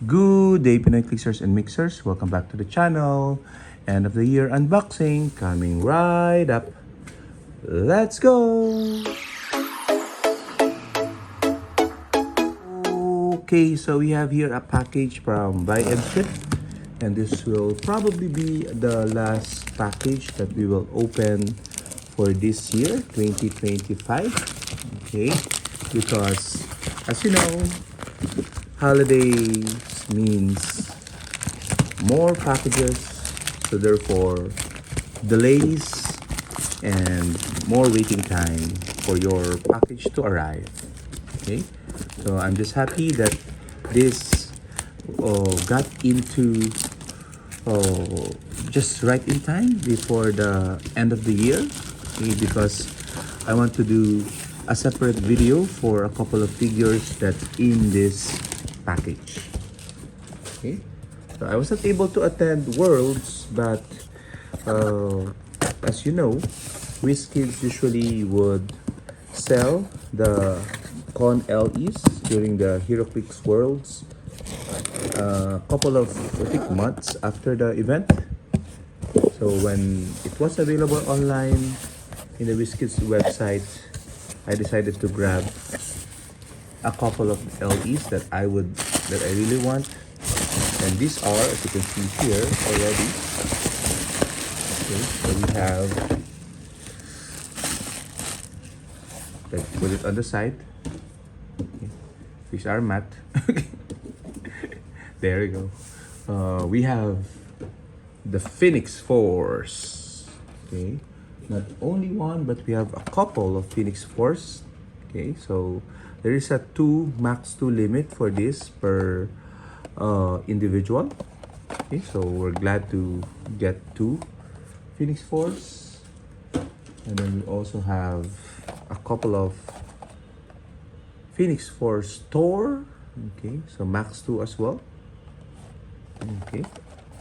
Good day, Pinoy Clickers and Mixers. Welcome back to the channel. End of the year unboxing coming right up. Let's go! Okay, so we have here a package from Buy and Ship. And this will probably be the last package that we will open for this year, 2025. Okay, because as you know, holidays means more packages, so therefore delays and more waiting time for your package to arrive. Okay, so I'm just happy that this got into just right in time before the end of the year. Okay, because I want to do a separate video for a couple of figures that's in this package. Okay, so I was not able to attend Worlds, but as you know, WizKids usually would sell the Con LEs during the Heroclix Worlds a couple of, I think, months after the event. So when it was available online in the WizKids website, I decided to grab a couple of LEs that I really want. And these are, as you can see here already. Okay, so we have, let's put it on the side. Okay. These are matte. There you go. We have the Phoenix Force. Okay, not only one, but we have a couple of Phoenix Force. Okay, so there is a 2 max 2 limit for this per individual. Okay, so we're glad to get 2 Phoenix Force, and then we also have a couple of Phoenix Force Thor. Okay, so max 2 as well. Okay,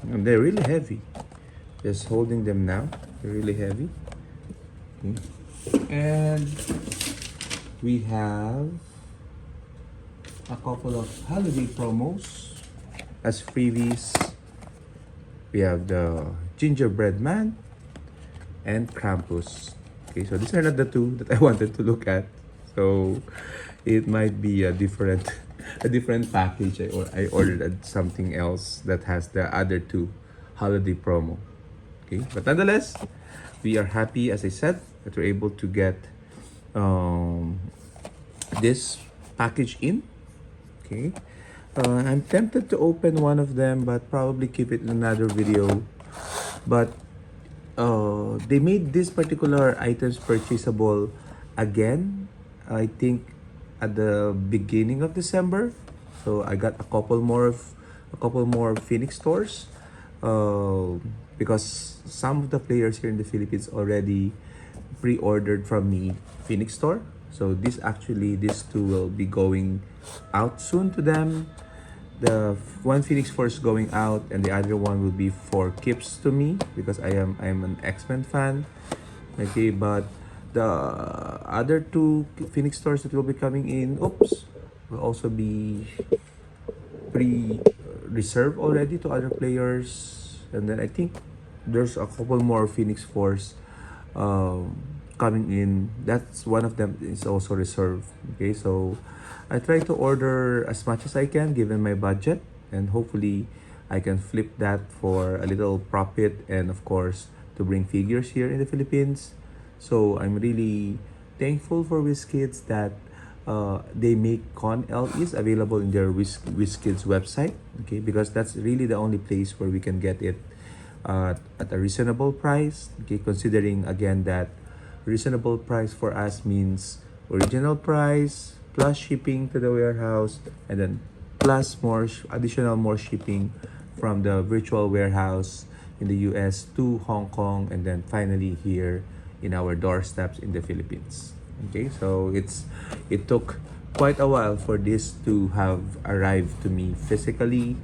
and they're really heavy. Just holding them now, they're really heavy. Okay. And we have a couple of holiday promos as freebies. We have the Gingerbread Man and Krampus. Okay, so these are not the 2 that I wanted to look at, so it might be a different package. I ordered something else that has the other 2 holiday promo. Okay, but nonetheless, we are happy, as I said, that we're able to get this package in. Okay, I'm tempted to open one of them, but probably keep it in another video. But they made this particular items purchasable again, I think at the beginning of December. So I got a couple more Phoenix stores, because some of the players here in the Philippines already pre-ordered from me Phoenix store. So these 2 will be going out soon to them. The one Phoenix Force going out, and the other one will be for keeps to me because I am an X-Men fan. Okay, but the other 2 Phoenix stores that will be coming in, will also be pre-reserved already to other players. And then I think there's a couple more Phoenix Force coming in. That's one of them is also reserved. Okay, so I try to order as much as I can given my budget, and hopefully I can flip that for a little profit, and of course to bring figures here in the Philippines. So I'm really thankful for WizKids that they make Con LEs available in their WizKids website. Okay, because that's really the only place where we can get it at a reasonable price. Okay, considering again that reasonable price for us means original price plus shipping to the warehouse, and then plus more shipping from the virtual warehouse in the US to Hong Kong, and then finally here in our doorsteps in the Philippines. Okay, so it took quite a while for this to have arrived to me physically,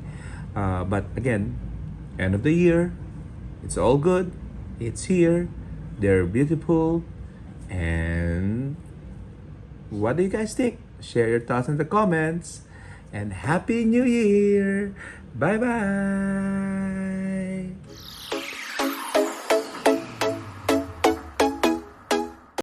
but again, end of the year, it's all good. It's here. They're beautiful. And what do you guys think? Share your thoughts in the comments. and Happy New Year! Bye-bye!